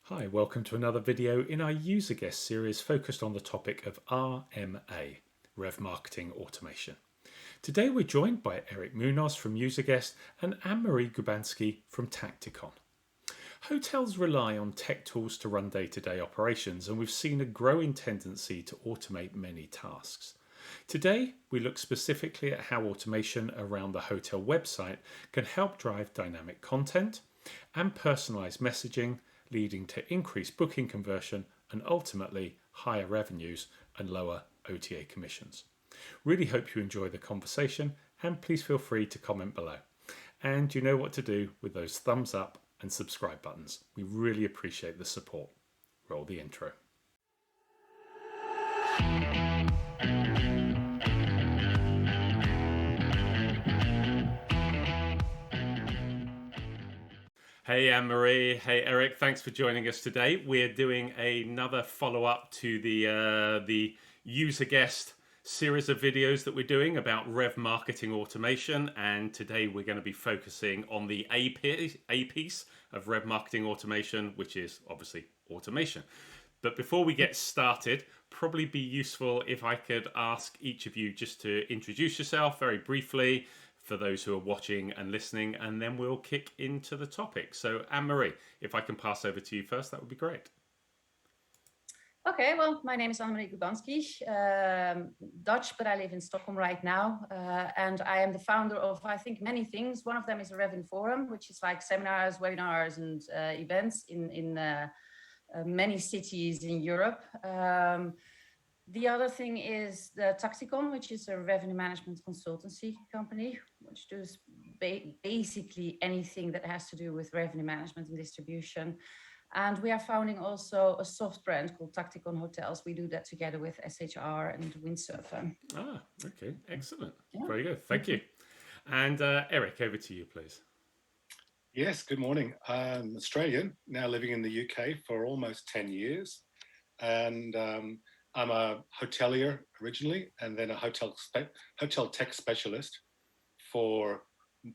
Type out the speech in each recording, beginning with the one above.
Hi, welcome to another video in our Userguest series focused on the topic of RMA, RevMarketing Automation. Today we're joined by Erik Munoz from Userguest and Annemarie Gubanski from Taktikon. Hotels rely on tech tools to run day-to-day operations, and we've seen a growing tendency to automate many tasks. Today, we look specifically at how automation around the hotel website can help drive dynamic content and personalized messaging, leading to increased booking conversion and ultimately higher revenues and lower OTA commissions. Really hope you enjoy the conversation, and please feel free to comment below. And you know what to do with those thumbs up and subscribe buttons. We really appreciate the support. Roll the intro. Hey Annemarie, hey Erik, thanks for joining us today. We're doing another follow-up to the Userguest series of videos that we're doing about RevMarketing Automation, and today we're going to be focusing on the A piece of RevMarketing Automation, which is obviously automation. But before we get started, probably be useful if I could ask each of you just to introduce yourself very briefly for those who are watching and listening, and then we'll kick into the topic. So Annemarie, if I can pass over to you first, that would be great. Okay, well, my name is Annemarie Gubanski, Dutch, but I live in Stockholm right now. And I am the founder of, I think, many things. One of them is a Revin Forum, which is like seminars, webinars, and events in many cities in Europe. The other thing is the Taktikon, which is a revenue management consultancy company, which does basically anything that has to do with revenue management and distribution. And we are founding also a soft brand called Taktikon Hotels. We do that together with SHR and Windsurfer. Ah, okay, excellent. Yeah. Very good, thank you. And Erik, over to you, please. Yes, good morning. I'm Australian, now living in the UK for almost 10 years. And I'm a hotelier originally, and then a hotel tech specialist for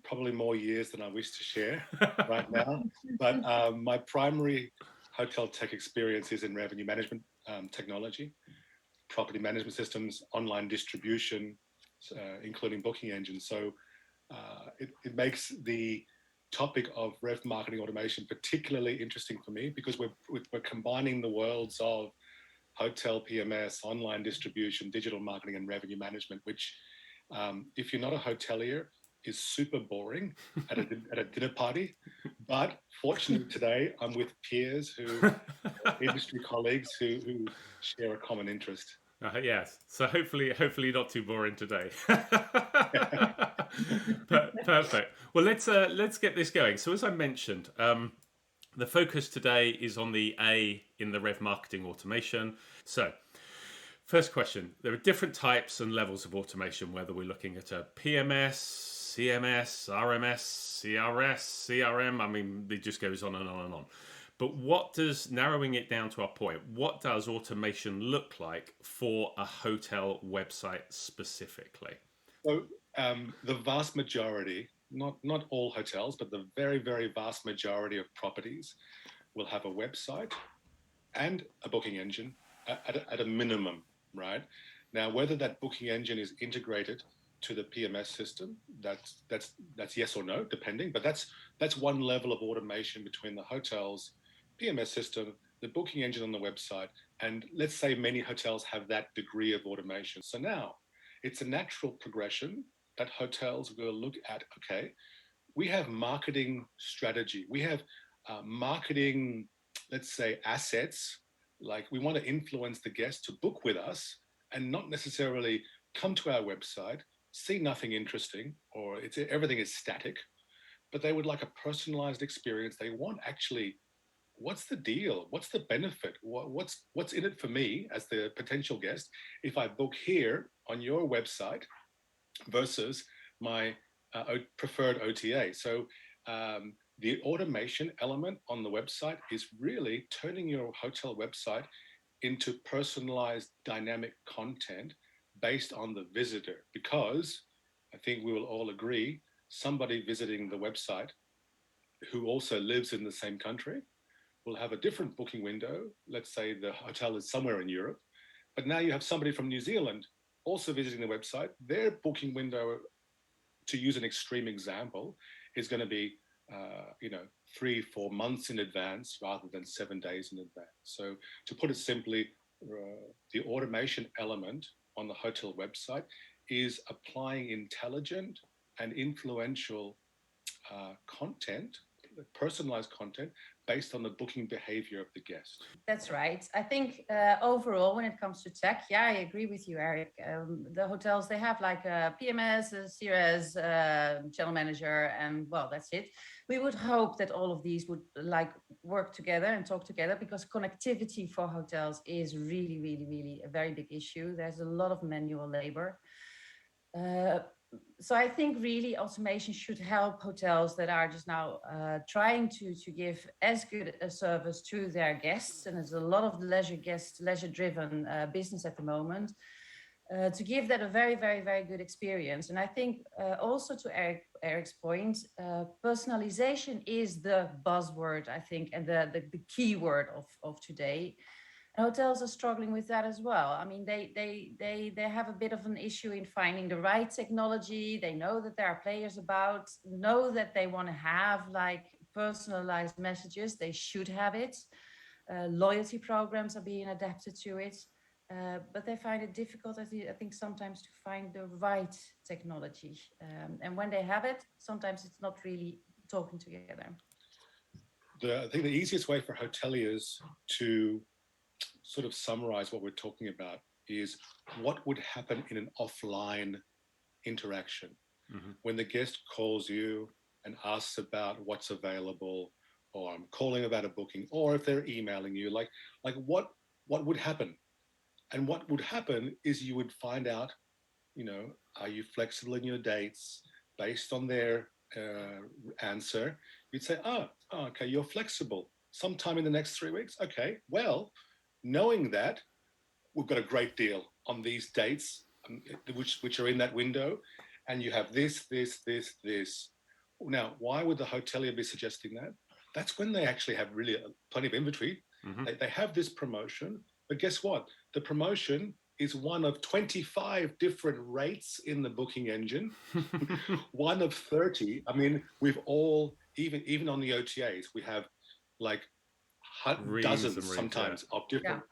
probably more years than I wish to share right now. But my primary hotel tech experience is in revenue management technology, property management systems, online distribution, including booking engines. So it makes the topic of rev marketing automation particularly interesting for me, because we're combining the worlds of hotel PMS, online distribution, digital marketing, and revenue management, which if you're not a hotelier, is super boring at a dinner party. But fortunately today, I'm with peers industry colleagues who share a common interest. Yes, so hopefully not too boring today. Perfect. Well, let's get this going. So as I mentioned, the focus today is on the A in the RevMarketing Automation. So, first question, there are different types and levels of automation, whether we're looking at a PMS, CMS, RMS, CRS, CRM, I mean, it just goes on and on and on. But narrowing it down to our point, what does automation look like for a hotel website specifically? So, the vast majority, not all hotels, but the very, very vast majority of properties will have a website and a booking engine at a minimum, right? Now, whether that booking engine is integrated to the PMS system, that's yes or no, depending. But that's one level of automation between the hotel's PMS system, the booking engine on the website, and let's say many hotels have that degree of automation. So now it's a natural progression that hotels will look at, okay, we have marketing strategy. We have marketing, let's say, assets, like we want to influence the guest to book with us and not necessarily come to our website, see nothing interesting, or everything is static, but they would like a personalized experience. They want actually, what's the deal? What's the benefit? What's in it for me as the potential guest if I book here on your website versus my preferred OTA? So the automation element on the website is really turning your hotel website into personalized dynamic content based on the visitor, because I think we will all agree somebody visiting the website who also lives in the same country will have a different booking window. Let's say the hotel is somewhere in Europe, but now you have somebody from New Zealand also visiting the website. Their booking window, to use an extreme example, is going to be 3-4 months in advance rather than 7 days in advance. So to put it simply, the automation element on the hotel website is applying intelligent and influential content, personalized content based on the booking behavior of the guest. That's right. I think overall, when it comes to tech, yeah, I agree with you, Erik. The hotels, they have like a PMS, a CRS, channel manager, and well, that's it. We would hope that all of these would like work together and talk together, because connectivity for hotels is really, really, really a very big issue. There's a lot of manual labor. So I think really automation should help hotels that are just now trying to give as good a service to their guests, and there's a lot of leisure-driven business at the moment, to give that a very, very, very good experience. And I think also to Erik's point, personalization is the buzzword, I think, and the key word of today. Hotels are struggling with that as well. I mean, they have a bit of an issue in finding the right technology. They know that there are players about, know that they want to have like personalized messages. They should have it. Loyalty programs are being adapted to it. But they find it difficult, I think, sometimes to find the right technology. And when they have it, sometimes it's not really talking together. I think the easiest way for hoteliers to sort of summarize what we're talking about is what would happen in an offline interaction. When the guest calls you and asks about what's available, or I'm calling about a booking, or if they're emailing you, like what would happen? And what would happen is you would find out, are you flexible in your dates? Based on their answer, you'd say, okay, you're flexible sometime in the next 3 weeks. Okay, well, knowing that, we've got a great deal on these dates, which are in that window, and you have this. Now, why would the hotelier be suggesting that? That's when they actually have really plenty of inventory. They have this promotion, but guess what? The promotion is one of 25 different rates in the booking engine, one of 30. I mean, we've all, even on the OTAs, we have like dozens sometimes of different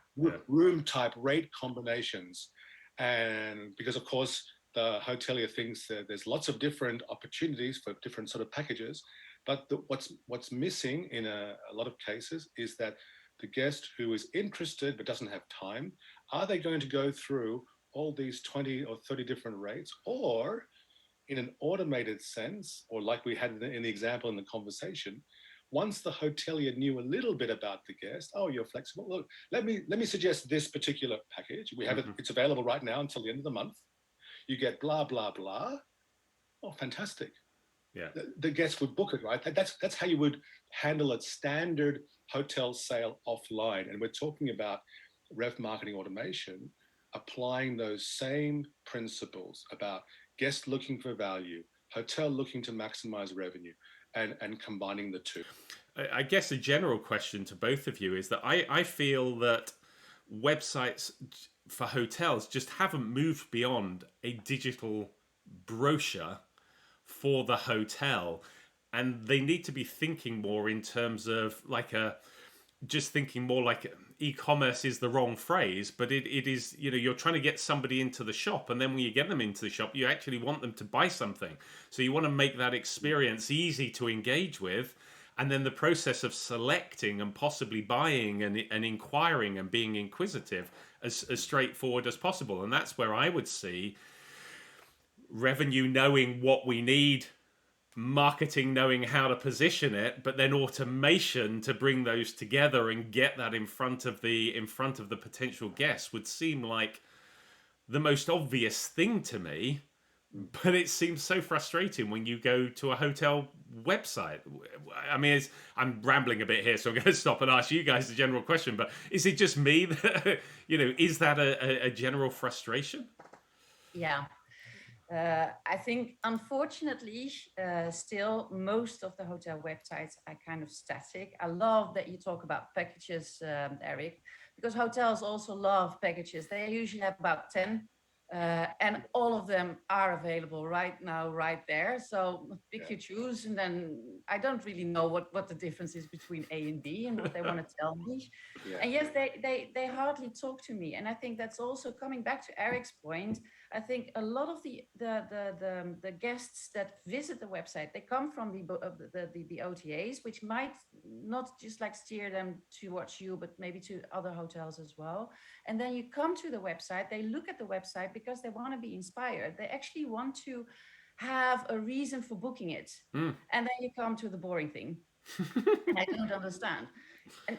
room type rate combinations. And because of course the hotelier thinks that there's lots of different opportunities for different sort of packages, but what's missing in a lot of cases is that the guest who is interested but doesn't have time, are they going to go through all these 20 or 30 different rates, or in an automated sense, or like we had in the example in the conversation, once the hotelier knew a little bit about the guest, you're flexible. Look, let me suggest this particular package. We have it; it's available right now until the end of the month. You get blah blah blah. Oh, fantastic! Yeah, the guest would book it, right? That's how you would handle a standard hotel sale offline. And we're talking about RevMarketing Automation, applying those same principles about guest looking for value, hotel looking to maximize revenue, and combining the two. I guess a general question to both of you is that I feel that websites for hotels just haven't moved beyond a digital brochure for the hotel, and they need to be thinking more in terms of like just thinking more like e-commerce is the wrong phrase, but it is, you're trying to get somebody into the shop, and then when you get them into the shop, you actually want them to buy something. So you want to make that experience easy to engage with, and then the process of selecting and possibly buying and inquiring and being inquisitive as straightforward as possible. And that's where I would see revenue knowing what we need, marketing knowing how to position it, but then automation to bring those together and get that in front of the potential guests would seem like the most obvious thing to me. But it seems so frustrating when you go to a hotel website. I mean, I'm rambling a bit here, so I'm going to stop and ask you guys the general question. But is it just me that, is that a general frustration? Yeah. I think, unfortunately, still most of the hotel websites are kind of static. I love that you talk about packages, Erik, because hotels also love packages. They usually have about 10, and all of them are available right now, right there. So pick you choose, and then I don't really know what the difference is between A and B and what they want to tell me. And yes, they hardly talk to me. And I think that's also coming back to Erik's point. I think a lot of the guests that visit the website, they come from the OTAs, which might not just like steer them towards you, but maybe to other hotels as well. And then you come to the website, they look at the website because they want to be inspired. They actually want to have a reason for booking it. And then you come to the boring thing. I don't understand. And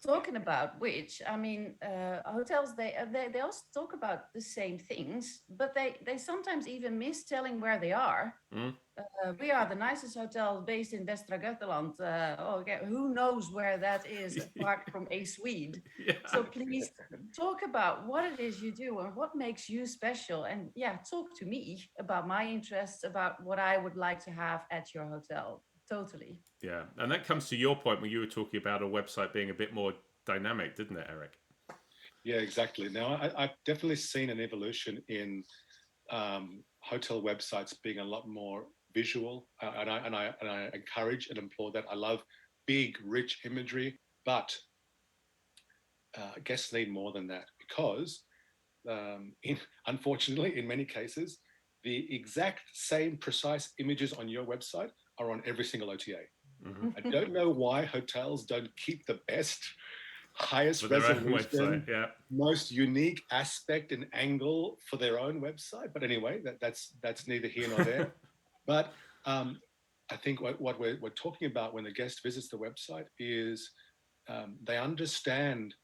talking about which, I mean, hotels, they also talk about the same things, but they sometimes even miss telling where they are. We are the nicest hotel based in Västra Götaland. Who knows where that is apart from a Swede? So please talk about what it is you do and what makes you special. And talk to me about my interests, about what I would like to have at your hotel. Totally. Yeah, and that comes to your point when you were talking about a website being a bit more dynamic, didn't it, Erik? Yeah, exactly. Now, I've definitely seen an evolution in hotel websites being a lot more visual, and I encourage and applaud that. I love big, rich imagery, but guests need more than that because, unfortunately, in many cases, the exact same precise images on your website are on every single OTA. I don't know why hotels don't keep the best, highest resolution, most unique aspect and angle for their own website. But anyway, that's neither here nor there. But I think what we're talking about when the guest visits the website is they understand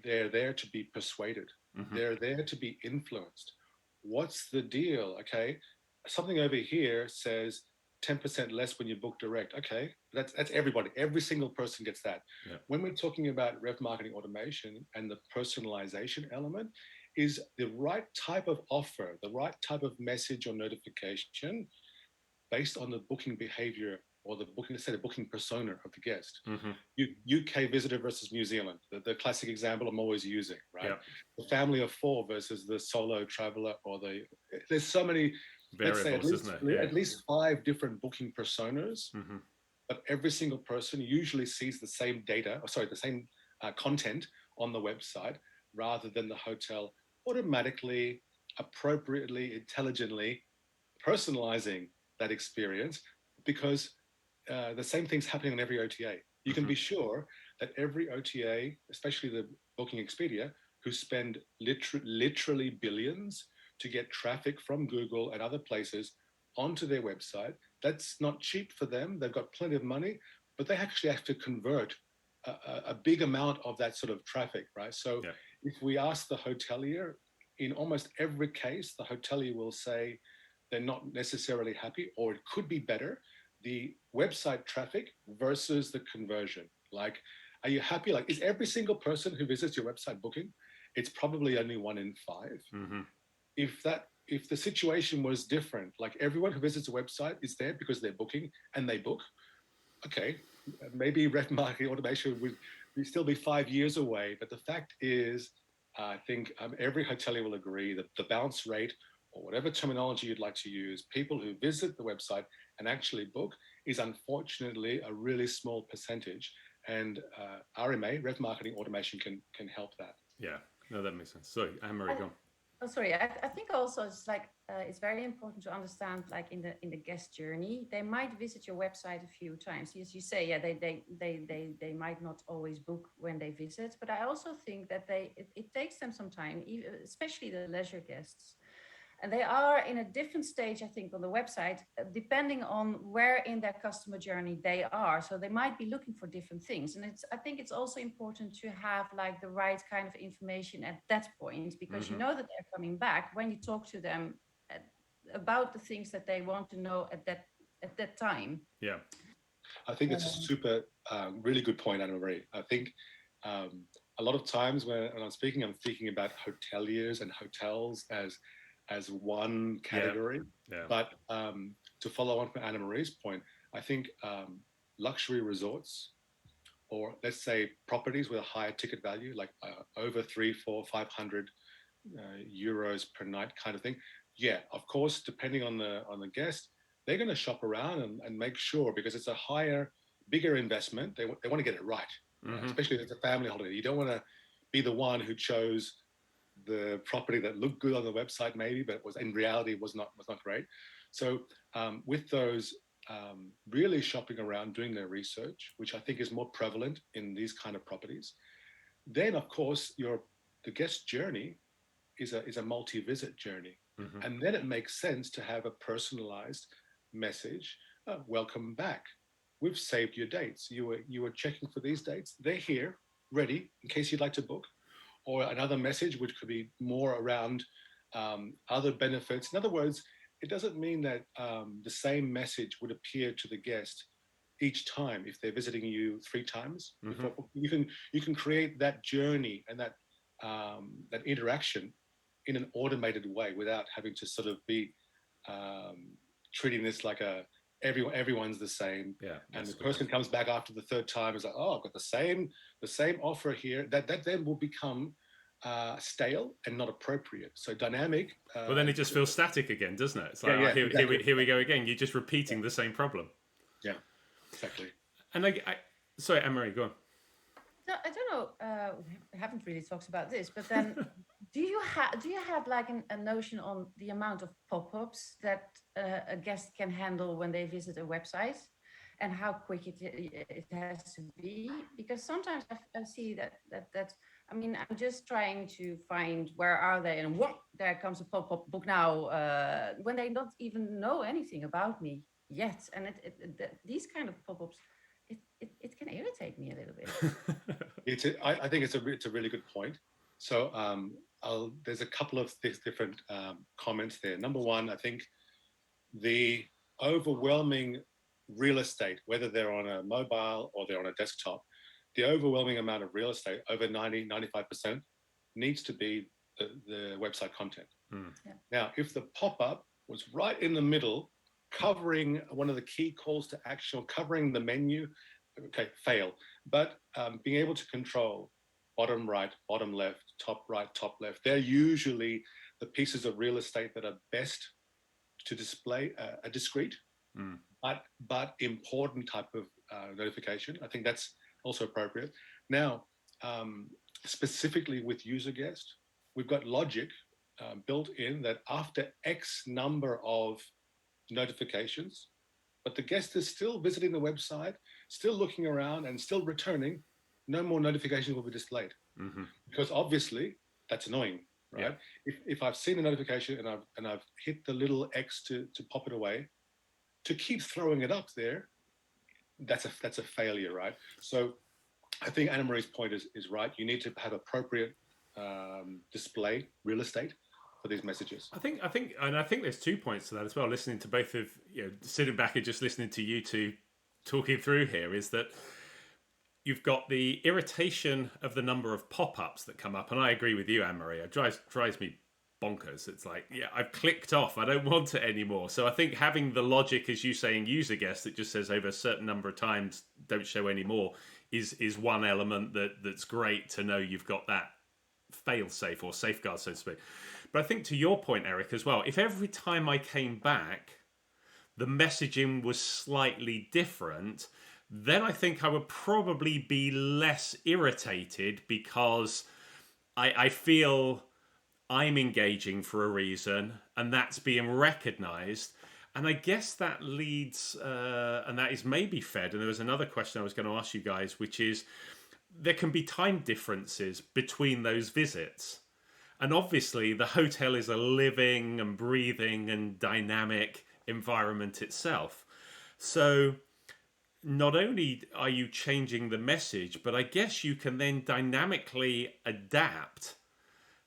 they're there to be persuaded. They're there to be influenced. What's the deal? Okay, something over here says 10% less when you book direct. Okay, that's everybody. Every single person gets that. Yeah. When we're talking about RevMarketing Automation and the personalization element, is the right type of offer, the right type of message or notification based on the booking behavior or the booking, let's say the booking persona of the guest. UK visitor versus New Zealand, the classic example I'm always using, right? The family of 4 versus the solo traveler, or there's so many variables, isn't it? At least 5 different booking personas, but every single person usually sees the same the same content on the website, rather than the hotel automatically, appropriately, intelligently personalizing that experience, because the same thing's happening on every OTA. You can be sure that every OTA, especially the Booking Expedia, who spend literally billions to get traffic from Google and other places onto their website, that's not cheap for them. They've got plenty of money, but they actually have to convert a big amount of that sort of traffic, right? So if we ask the hotelier, in almost every case, the hotelier will say they're not necessarily happy, or it could be better, the website traffic versus the conversion. Like, are you happy? Like, is every single person who visits your website booking? It's probably only 1 in 5. If the situation was different, like everyone who visits a website is there because they're booking and they book, okay, maybe RevMarketing Automation would still be 5 years away. But the fact is, I think every hotelier will agree that the bounce rate, or whatever terminology you'd like to use, people who visit the website and actually book, is unfortunately a really small percentage. And RMA, RevMarketing Automation, can help that. Yeah, no, that makes sense. Sorry, Annemarie, go on. Oh, sorry. I think also it's like it's very important to understand, like in the guest journey, they might visit your website a few times. As you say, they might not always book when they visit, but I also think that it takes them some time, especially the leisure guests. And they are in a different stage, I think, on the website, depending on where in their customer journey they are. So they might be looking for different things. And I think it's also important to have like the right kind of information at that point, because you know that they're coming back when you talk to them about the things that they want to know at that time. Yeah. I think it's a super, really good point, Annemarie. I think a lot of times when I'm speaking about hoteliers and hotels as as one category. Yeah. But to follow on from Annemarie's point, I think luxury resorts, or let's say properties with a higher ticket value, like over 300, 400, 500 euros per night kind of thing. Yeah, of course, depending on the guest, they're going to shop around and make sure, because it's a higher, bigger investment. They want to get it right, especially if it's a family holiday. You don't want to be the one who chose the property that looked good on the website, maybe, but was in reality was not great. So with those really shopping around, doing their research, which I think is more prevalent in these kind of properties, then of course the guest journey is a multi-visit journey. And then it makes sense to have a personalized message. Welcome back. We've saved your dates. You were checking for these dates. They're here, ready, in case you'd like to book. Or another message, which could be more around other benefits. In other words, it doesn't mean that the same message would appear to the guest each time if they're visiting you 3 times. You can create that journey and that interaction in an automated way without having to sort of be treating this like everyone's the same. Yeah, and the person comes back after the 3rd time, is like, oh, I've got the same offer here. That then will become stale and not appropriate. So dynamic. Well, then it just feels static again, doesn't it? It's like, exactly. here we go again. You're just repeating the same problem. Yeah, exactly. And sorry, Annemarie, go on. I don't know. We haven't really talked about this, but then, do you have like a notion on the amount of pop-ups that a guest can handle when they visit a website, and how quick it has to be? Because sometimes I see that I mean, I'm just trying to find where are they, and what, there comes a pop-up, book now, when they don't even know anything about me yet, and these kind of pop-ups. It can irritate me a little bit. I think it's a really good point. So there's a couple of different comments there. Number one, I think the overwhelming real estate, whether they're on a mobile or they're on a desktop, the overwhelming amount of real estate, over 95%, needs to be the website content. Yeah. Now, if the pop-up was right in the middle, covering one of the key calls to action, or covering the menu, okay, fail. But being able to control bottom right, bottom left, top right, top left, they're usually the pieces of real estate that are best to display a discrete but important type of notification. I think that's also appropriate. Now, specifically with Userguest, we've got logic built in that after X number of notifications, but the guest is still visiting the website, still looking around and still returning, no more notifications will be displayed. Because obviously that's annoying, right? Yeah. If I've seen a notification and I've hit the little X to pop it away, to keep throwing it up there, that's a failure, right? So I think Annemarie's point is right. You need to have appropriate display real estate for these messages. I think there's 2 points to that as well. Listening to both of sitting back and just listening to you two talking through here, is that you've got the irritation of the number of pop-ups that come up, and I agree with you, Annemarie. It drives me bonkers. It's like, I've clicked off. I don't want it anymore. So I think having the logic, as you say, in Userguest, that just says over a certain number of times, don't show anymore, is one element that's great to know you've got that fail-safe or safeguard, so to speak. But I think to your point, Erik, as well, if every time I came back, the messaging was slightly different, then I think I would probably be less irritated, because I feel I'm engaging for a reason and that's being recognized. And I guess that leads, and that is maybe fed. And there was another question I was going to ask you guys, which is there can be time differences between those visits. And obviously the hotel is a living and breathing and dynamic environment itself. So not only are you changing the message, but I guess you can then dynamically adapt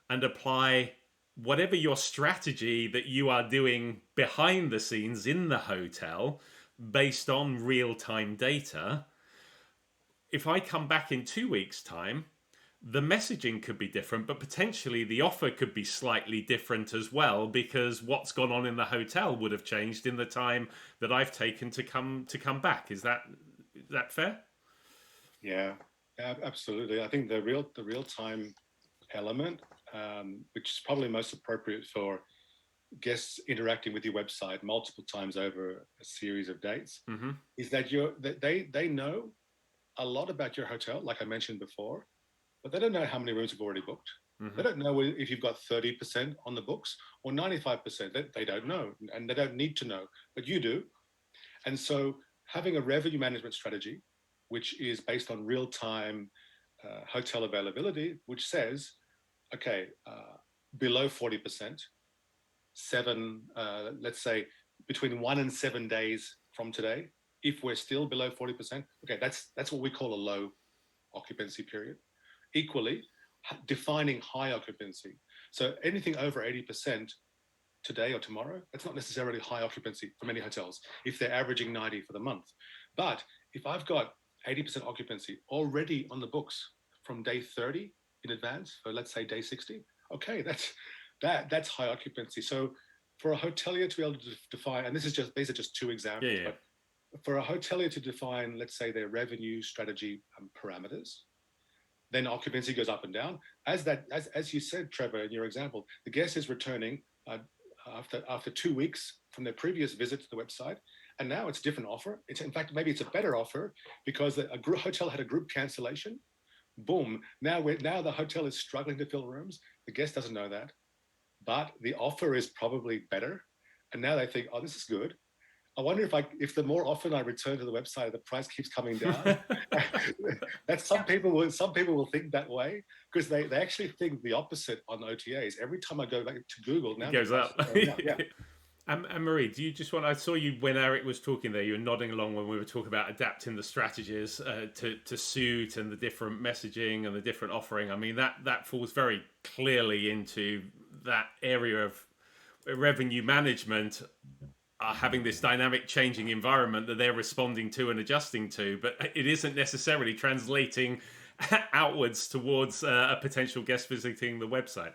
and apply whatever your strategy that you are doing behind the scenes in the hotel based on real-time data. If I come back in 2 weeks' time, the messaging could be different, but potentially the offer could be slightly different as well, because what's gone on in the hotel would have changed in the time that I've taken to come back. Is that fair? Yeah, absolutely. I think the real time element, which is probably most appropriate for guests interacting with your website multiple times over a series of dates, is that they know a lot about your hotel, like I mentioned before, but they don't know how many rooms you've already booked. They don't know if you've got 30% on the books or 95%. They don't know, and they don't need to know, but you do. And so having a revenue management strategy, which is based on real-time hotel availability, which says, okay, below 40%, let's say between 1 and 7 days from today, if we're still below 40%, okay, that's what we call a low occupancy period. Equally, defining high occupancy. So anything over 80% today or tomorrow, that's not necessarily high occupancy for many hotels if they're averaging 90 for the month. But if I've got 80% occupancy already on the books from day 30 in advance, for let's say day 60, okay, that's high occupancy. So for a hotelier to be able to define, and these are just two examples, but for a hotelier to define, let's say, their revenue strategy parameters, then occupancy goes up and down. As you said, Trevor, in your example, the guest is returning after 2 weeks from their previous visit to the website, and now it's a different offer. It's, in fact, maybe it's a better offer because a hotel had a group cancellation. Boom! Now the hotel is struggling to fill rooms. The guest doesn't know that, but the offer is probably better, and now they think, oh, this is good. I wonder if the more often I return to the website, the price keeps coming down. Some people will think that way because they actually think the opposite on OTAs. Every time I go back to Google, now it goes up. Yeah. Anne-Marie, do you just want? I saw you when Erik was talking there. You were nodding along when we were talking about adapting the strategies to suit and the different messaging and the different offering. I mean, that falls very clearly into that area of revenue management. Having this dynamic changing environment that they're responding to and adjusting to, but it isn't necessarily translating outwards towards a potential guest visiting the website.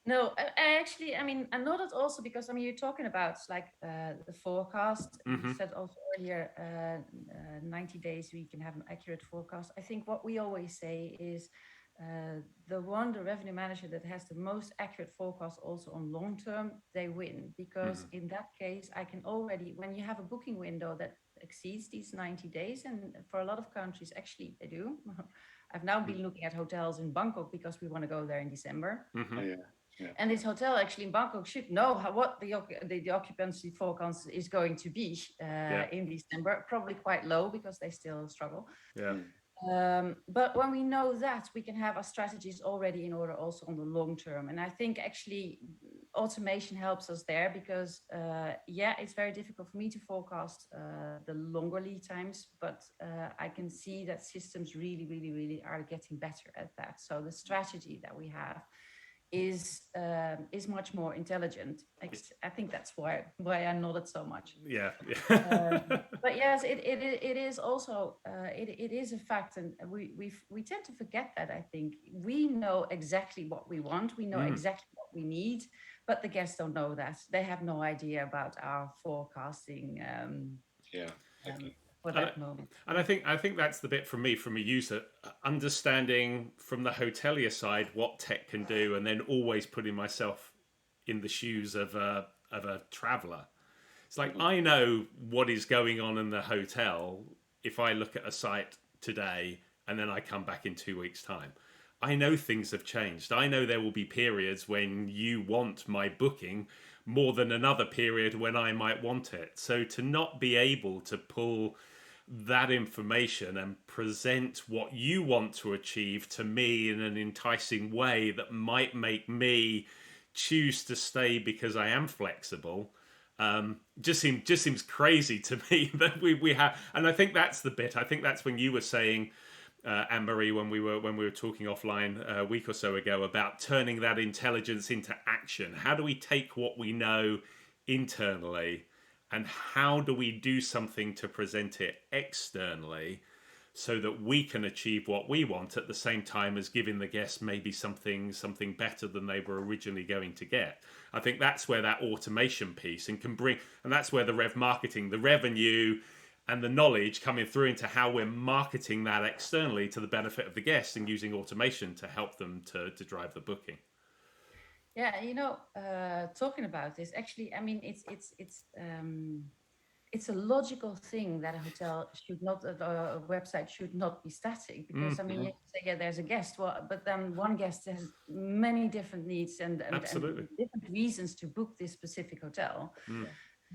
No, I mean, I know that also because, I mean, you're talking about like the forecast. You said also earlier, 90 days we can have an accurate forecast. I think what we always say is the revenue manager that has the most accurate forecast also on long term, they win. Because in that case, I can already, when you have a booking window that exceeds these 90 days, and for a lot of countries, actually they do. I've now been looking at hotels in Bangkok because we want to go there in December. Yeah. And this hotel actually in Bangkok should know what the occupancy forecast is going to be in December. Probably quite low because they still struggle. Yeah. But when we know that, we can have our strategies already in order also on the long term. And I think actually automation helps us there because, it's very difficult for me to forecast the longer lead times, but I can see that systems really, really, really are getting better at that. So the strategy that we have is much more intelligent. I think that's why I nodded so much. Yeah. But yes, it is also it is a fact, and we tend to forget that. I think we know exactly what we want, we know exactly what we need, but the guests don't know that. They have no idea about our forecasting. For that moment. And I think that's the bit from me, from a user, understanding from the hotelier side what tech can do, and then always putting myself in the shoes of a traveler. It's like I know what is going on in the hotel if I look at a site today and then I come back in 2 weeks' time. I know things have changed. I know there will be periods when you want my booking more than another period when I might want it. So to not be able to pull that information and present what you want to achieve to me in an enticing way that might make me choose to stay because I am flexible, just seems crazy to me that we have. And I think that's the bit. I think that's when you were saying, Anne-Marie, when we were talking offline a week or so ago about turning that intelligence into action. How do we take what we know internally and how do we do something to present it externally so that we can achieve what we want at the same time as giving the guests maybe something better than they were originally going to get. I think that's where that automation piece and that's where the rev marketing, the revenue and the knowledge coming through into how we're marketing that externally to the benefit of the guests and using automation to help them to drive the booking. Yeah, talking about this, actually, I mean, it's a logical thing that a hotel should not, a website should not be static, because I mean, you say, yeah, there's a guest, well, but then one guest has many different needs and different reasons to book this specific hotel.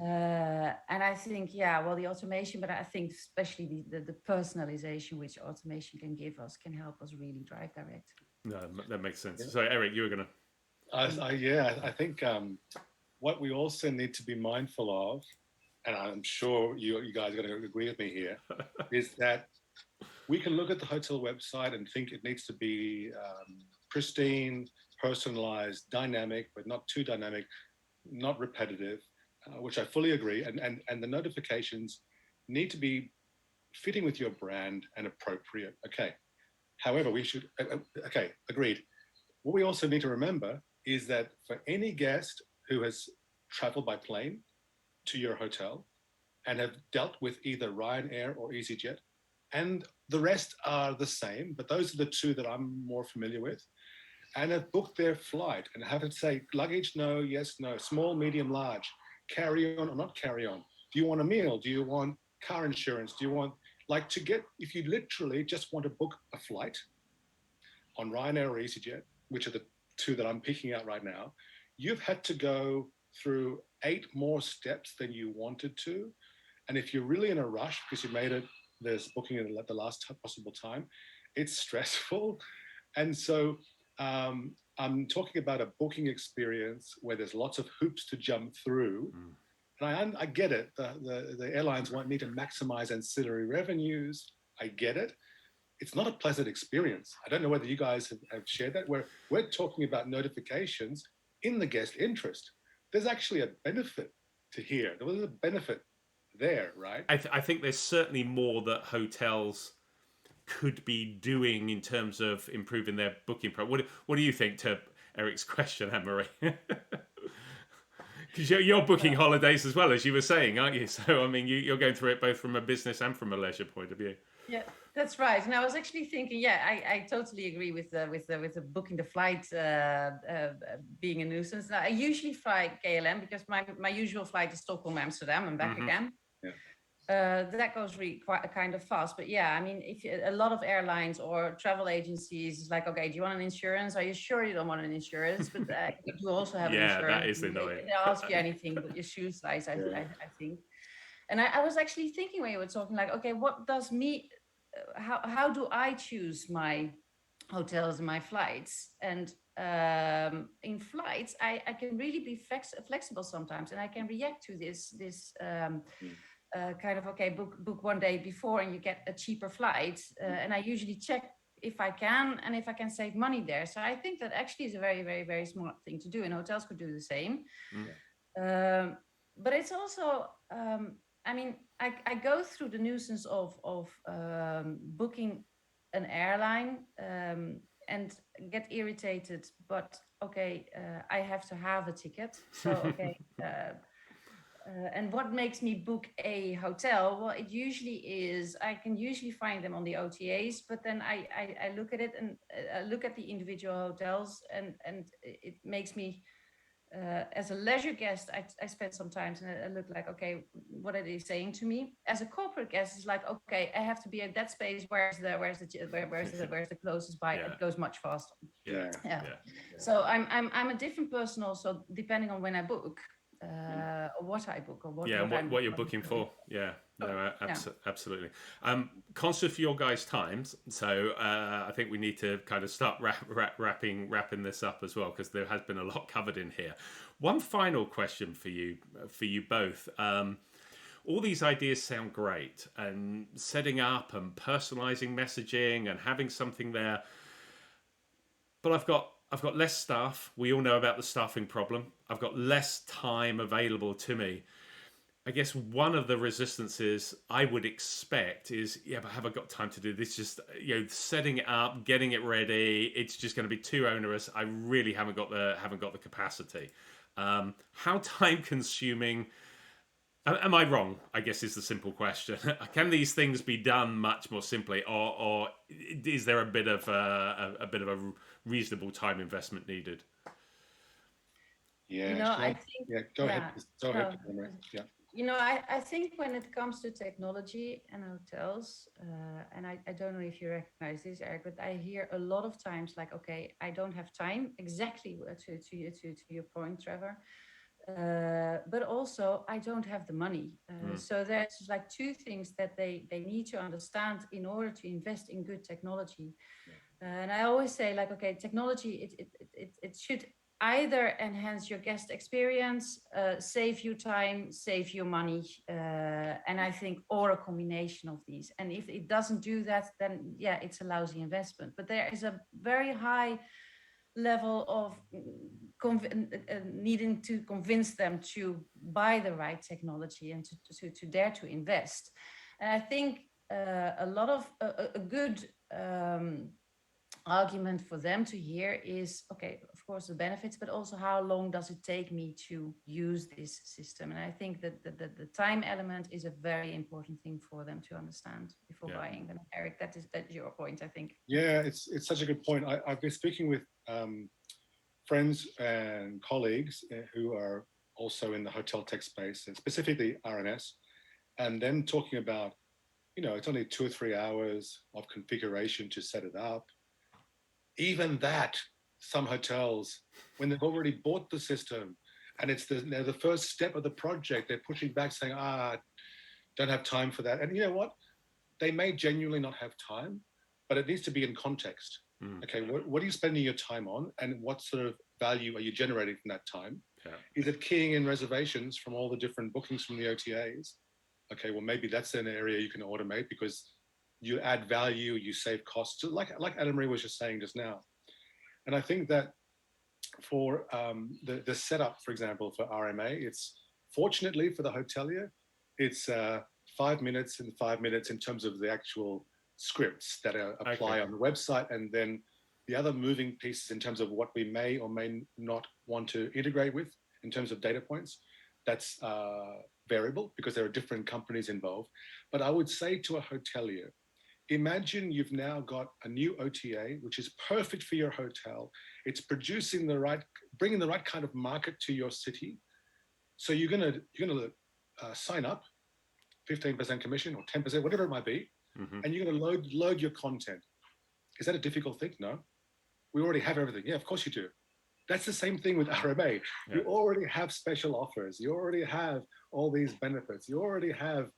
And I think, yeah, well, the automation, but I think especially the personalization which automation can give us can help us really drive direct. No, that makes sense. So Erik, you were gonna. I think what we also need to be mindful of, and I'm sure you guys are going to agree with me here, is that we can look at the hotel website and think it needs to be pristine, personalized, dynamic, but not too dynamic, not repetitive, which I fully agree. And the notifications need to be fitting with your brand and appropriate. Okay. However, we should, okay, agreed. What we also need to remember is that for any guest who has traveled by plane to your hotel and have dealt with either Ryanair or EasyJet, and the rest are the same, but those are the two that I'm more familiar with, and have booked their flight and have to say, luggage, no, yes, no, small, medium, large, carry on or not carry on. Do you want a meal? Do you want car insurance? Do you want, if you literally just want to book a flight on Ryanair or EasyJet, which are the two that I'm picking out right now, you've had to go through 8 more steps than you wanted to. And if you're really in a rush because you made it, there's booking at the last possible time, it's stressful. And so I'm talking about a booking experience where there's lots of hoops to jump through. And I get it. The airlines need to maximize ancillary revenues. I get it. It's not a pleasant experience. I don't know whether you guys have shared that. We're talking about notifications in the guest interest. There's actually a benefit to here. There was a benefit there, right? I think there's certainly more that hotels could be doing in terms of improving their booking program. What do you think to Erik's question, Annemarie? Because you're booking holidays as well, as you were saying, aren't you? So I mean, you're going through it both from a business and from a leisure point of view. Yeah, that's right. And I was actually thinking, yeah, I totally agree with the booking the flight being a nuisance. Now, I usually fly KLM because my usual flight is Stockholm, Amsterdam, and back again. Yeah. That goes really quite kind of fast. But yeah, I mean, if a lot of airlines or travel agencies is like, okay, do you want an insurance? Are you sure you don't want an insurance? But you do also have an insurance. Yeah, that is annoying. They'll ask you anything but your shoe size, I think. And I was actually thinking when you were talking, like, okay, what does how do I choose my hotels and my flights? And in flights, I can really be flexible sometimes, and I can react to this kind of, okay, book one day before and you get a cheaper flight. And I usually check if I can and if I can save money there. So I think that actually is a very, very, very smart thing to do, and hotels could do the same. But it's also, I mean, I go through the nuisance of booking an airline and get irritated, but okay, I have to have a ticket. So, okay. And what makes me book a hotel? Well, it usually is, I can usually find them on the OTAs, but then I look at it and look at the individual hotels, and it makes me, as a leisure guest, I spend some time and I look like, okay, what are they saying to me? As a corporate guest, it's like, okay, I have to be at that space. Where's the closest bike? It goes much faster. Yeah. So I'm a different person also, depending on when I book. Or what I book, or what you're booking for. Absolutely. Conscious of your guys' times, so I think we need to kind of start wrapping this up as well, because there has been a lot covered in here. One final question for you both. All these ideas sound great, and setting up and personalizing messaging and having something there, but I've got less staff. We all know about the staffing problem. I've got less time available to me. I guess one of the resistances I would expect is, yeah, but have I got time to do this? Just, setting it up, getting it ready. It's just going to be too onerous. I really haven't got the capacity. How time consuming? Am I wrong? I guess is the simple question. Can these things be done much more simply, or is there a bit of a reasonable time investment needed? Yeah, I think, yeah, go ahead. yeah, Go ahead, no, Annemarie. Yeah. I think when it comes to technology and hotels, and I don't know if you recognize this, Eric, but I hear a lot of times like, okay, I don't have time, exactly to your point, Trevor. But also I don't have the money. So there's like two things that they need to understand in order to invest in good technology. And I always say like, okay, technology, it should either enhance your guest experience, save you time, save you money, and I think, or a combination of these. And if it doesn't do that, then yeah, it's a lousy investment. But there is a very high level of needing to convince them to buy the right technology and to dare to invest. And I think a lot of a good argument for them to hear is, okay, of course the benefits, but also how long does it take me to use this system? And I think that the time element is a very important thing for them to understand before buying them. Eric, that's your point, I think. Yeah, it's such a good point. I've been speaking with friends and colleagues who are also in the hotel tech space, and specifically RMS, and then talking about, it's only 2 or 3 hours of configuration to set it up. Even that, some hotels, when they've already bought the system and it's the first step of the project, they're pushing back saying, don't have time for that. And you know what? They may genuinely not have time, but it needs to be in context. Okay, what are you spending your time on, and what sort of value are you generating from that time? Yeah. Is it keying in reservations from all the different bookings from the OTAs? Okay, well, maybe that's an area you can automate because you add value, you save costs, like Annemarie was just saying just now. And I think that for the setup, for example, for RMA, it's fortunately for the hotelier, it's 5 minutes and 5 minutes in terms of the actual scripts that apply on the website, and then the other moving pieces in terms of what we may or may not want to integrate with in terms of data points. That's variable because there are different companies involved. But I would say to a hotelier, imagine you've now got a new OTA, which is perfect for your hotel. It's producing bringing the right kind of market to your city. So you're gonna sign up, 15% commission or 10%, whatever it might be, and you're gonna load your content. Is that a difficult thing? No. We already have everything. Yeah, of course you do. That's the same thing with RMA. Yeah. You already have special offers. You already have all these benefits. You already have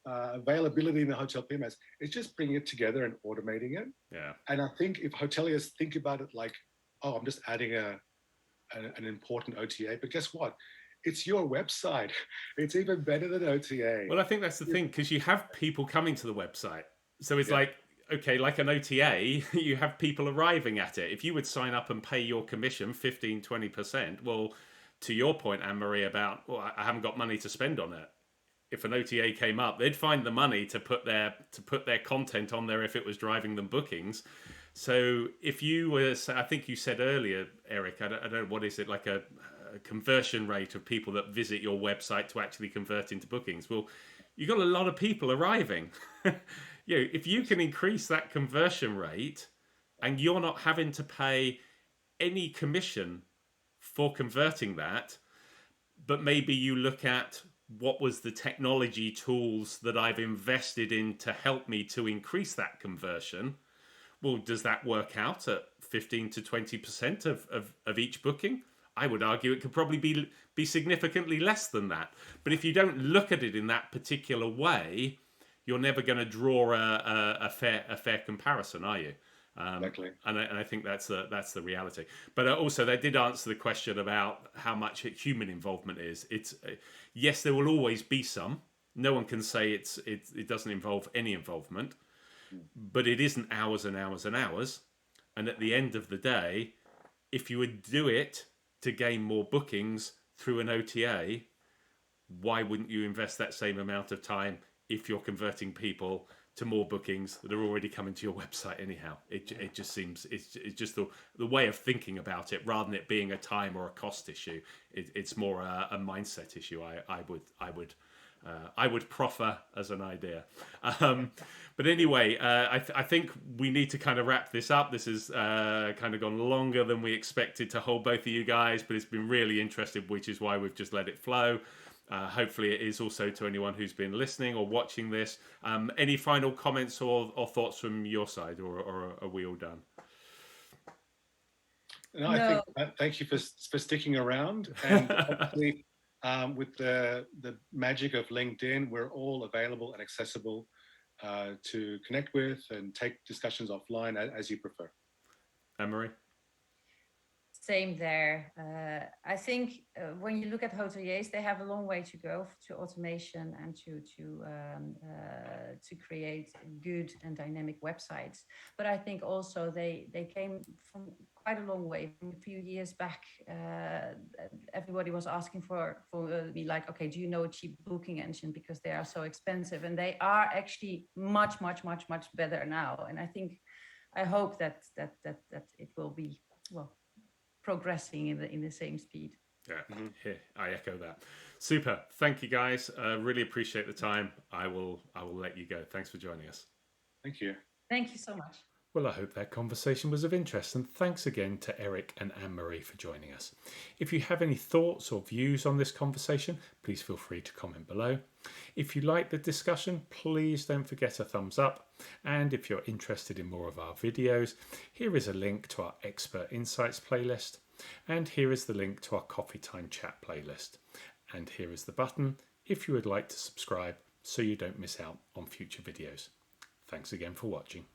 availability in the hotel PMS. It's just bringing it together and automating it. Yeah. And I think if hoteliers think about it like, oh, I'm just adding an important OTA, but guess what? It's your website. It's even better than OTA. Well, I think that's the thing, because you have people coming to the website. So it's like, okay, like an OTA, you have people arriving at it. If you would sign up and pay your commission 15, 20%, well, to your point, Annemarie, about, well, I haven't got money to spend on it. If an OTA came up, they'd find the money to put their content on there if it was driving them bookings. So if you were, I think you said earlier, Erik, I don't know, what is it, like a conversion rate of people that visit your website to actually convert into bookings? Well, you've got a lot of people arriving. If you can increase that conversion rate and you're not having to pay any commission for converting that, but maybe you look at what was the technology tools that I've invested in to help me to increase that conversion. Well, does that work out at 15 to 20% of each booking? I would argue it could probably be significantly less than that. But if you don't look at it in that particular way, you're never going to draw a fair comparison, are you? Exactly. And I think that's the reality. But also, they did answer the question about how much human involvement is. It's yes, there will always be some. No one can say it doesn't involve any involvement, but it isn't hours and hours and hours. And at the end of the day, if you would do it to gain more bookings through an OTA, why wouldn't you invest that same amount of time if you're converting people to more bookings that are already coming to your website anyhow? It just seems, it's just the way of thinking about it, rather than it being a time or a cost issue. It's more a mindset issue. I would proffer as an idea. But anyway, I think we need to kind of wrap this up. This has kind of gone longer than we expected to hold both of you guys, but it's been really interesting, which is why we've just let it flow. Hopefully it is also to anyone who's been listening or watching this. Any final comments or thoughts from your side, or are we all done? No, I think thank you for sticking around. And hopefully, with the magic of LinkedIn, we're all available and accessible to connect with and take discussions offline as you prefer. Annemarie? Same there. I think when you look at hoteliers, they have a long way to go to automation and to create good and dynamic websites. But I think also they came from quite a long way. From a few years back, everybody was asking for me, like, okay, do you know a cheap booking engine, because they are so expensive, and they are actually much better now. And I hope that it will be, well, progressing in the same speed. Yeah, I echo that. Super. Thank you, guys. Really appreciate the time. I will let you go. Thanks for joining us. Thank you. Thank you so much. Well, I hope that conversation was of interest, and thanks again to Erik and Annemarie for joining us. If you have any thoughts or views on this conversation, please feel free to comment below. If you like the discussion, please don't forget a thumbs up. And if you're interested in more of our videos, here is a link to our Expert Insights playlist. And here is the link to our Coffee Time Chat playlist. And here is the button if you would like to subscribe so you don't miss out on future videos. Thanks again for watching.